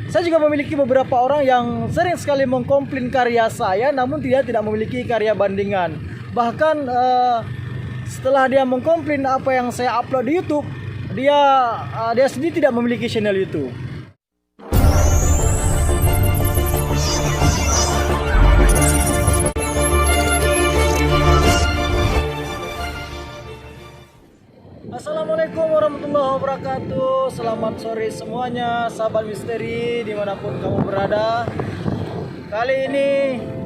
Saya juga memiliki beberapa orang yang sering sekali mengkomplain karya saya, namun dia tidak memiliki karya bandingan. Bahkan setelah dia mengkomplain apa yang saya upload di YouTube, dia sendiri tidak memiliki channel YouTube. Assalamualaikum warahmatullahi wabarakatuh. Selamat sore semuanya, sahabat misteri dimanapun kamu berada. Kali ini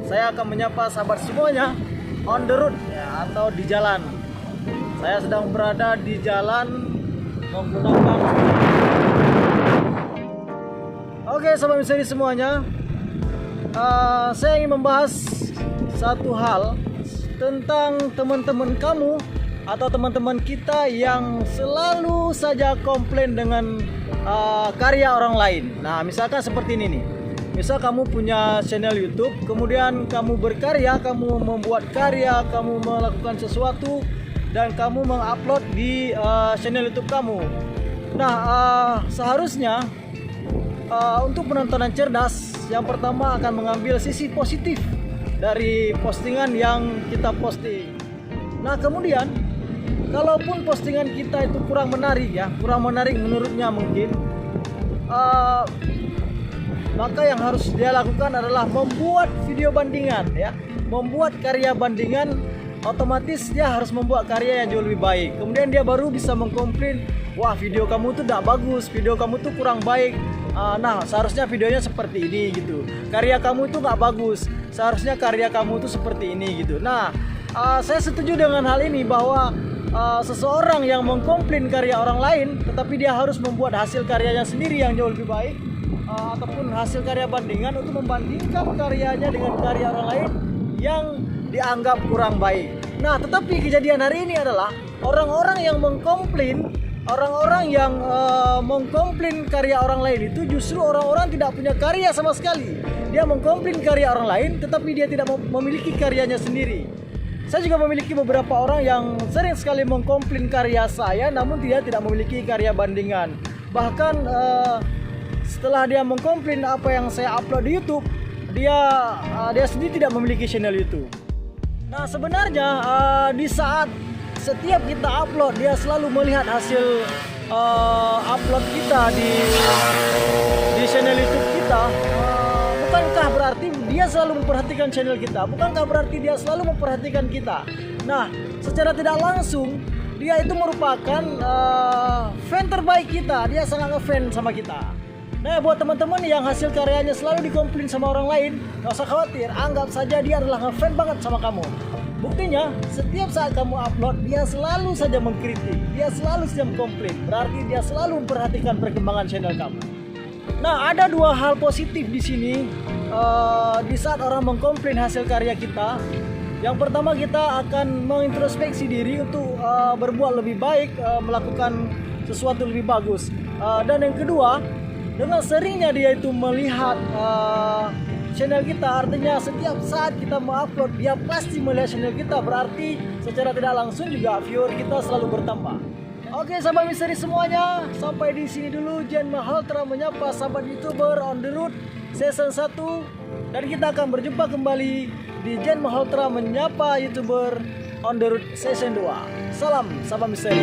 saya akan menyapa sahabat semuanya on the road ya, atau di jalan. Saya sedang berada di jalan menggunakan. Oke sahabat misteri semuanya, saya ingin membahas satu hal tentang teman-teman kamu atau teman-teman kita yang selalu saja komplain dengan karya orang lain. Nah, misalkan seperti ini nih. Misal kamu punya channel YouTube, kemudian kamu berkarya, kamu membuat karya, kamu melakukan sesuatu dan kamu mengupload di channel YouTube kamu. Nah, seharusnya untuk penontonan cerdas, yang pertama akan mengambil sisi positif dari postingan yang kita posting. Nah, kemudian kalaupun postingan kita itu kurang menarik ya, kurang menarik menurutnya mungkin, maka yang harus dia lakukan adalah membuat video bandingan ya, membuat karya bandingan. Otomatis dia harus membuat karya yang jauh lebih baik. Kemudian dia baru bisa mengkomplain, wah video kamu tuh tidak bagus, video kamu tuh kurang baik. Nah seharusnya videonya seperti ini gitu. Karya kamu itu nggak bagus, seharusnya karya kamu tuh seperti ini gitu. Nah saya setuju dengan hal ini bahwa seseorang yang mengkomplain karya orang lain, tetapi dia harus membuat hasil karyanya sendiri yang jauh lebih baik, ataupun hasil karya bandingan untuk membandingkan karyanya dengan karya orang lain yang dianggap kurang baik. Nah, tetapi kejadian hari ini adalah orang-orang yang mengkomplain, orang-orang yang mengkomplain karya orang lain itu justru orang-orang tidak punya karya sama sekali. Dia mengkomplain karya orang lain, tetapi dia tidak memiliki karyanya sendiri. Saya juga memiliki beberapa orang yang sering sekali mengkomplain karya saya, namun dia tidak memiliki karya bandingan. Bahkan setelah dia mengkomplain apa yang saya upload di YouTube, dia sendiri tidak memiliki channel YouTube. Nah sebenarnya di saat setiap kita upload, dia selalu melihat hasil upload kita di channel YouTube kita. Bukankah berarti dia selalu memperhatikan channel kita? Bukankah berarti dia selalu memperhatikan kita? Nah, secara tidak langsung dia itu merupakan fan terbaik kita. Dia sangat ngefans sama kita. Nah, buat teman-teman yang hasil karyanya selalu dikomplain sama orang lain, gak usah khawatir. Anggap saja dia adalah ngefans banget sama kamu. Buktinya, setiap saat kamu upload, dia selalu saja mengkritik. Dia selalu saja mengkomplain. Berarti dia selalu memperhatikan perkembangan channel kamu. Nah, ada dua hal positif di sini di saat orang mengkomplain hasil karya kita. Yang pertama, kita akan mengintrospeksi diri untuk berbuat lebih baik, melakukan sesuatu lebih bagus. Dan yang kedua, dengan seringnya dia itu melihat channel kita, artinya setiap saat kita mengupload, dia pasti melihat channel kita. Berarti secara tidak langsung juga viewer kita selalu bertambah. Oke sahabat misteri semuanya, sampai di sini dulu Jen Malhotra menyapa sahabat YouTuber on the road season 1, dan kita akan berjumpa kembali di Jen Malhotra menyapa YouTuber on the road season 2. Salam sahabat misteri.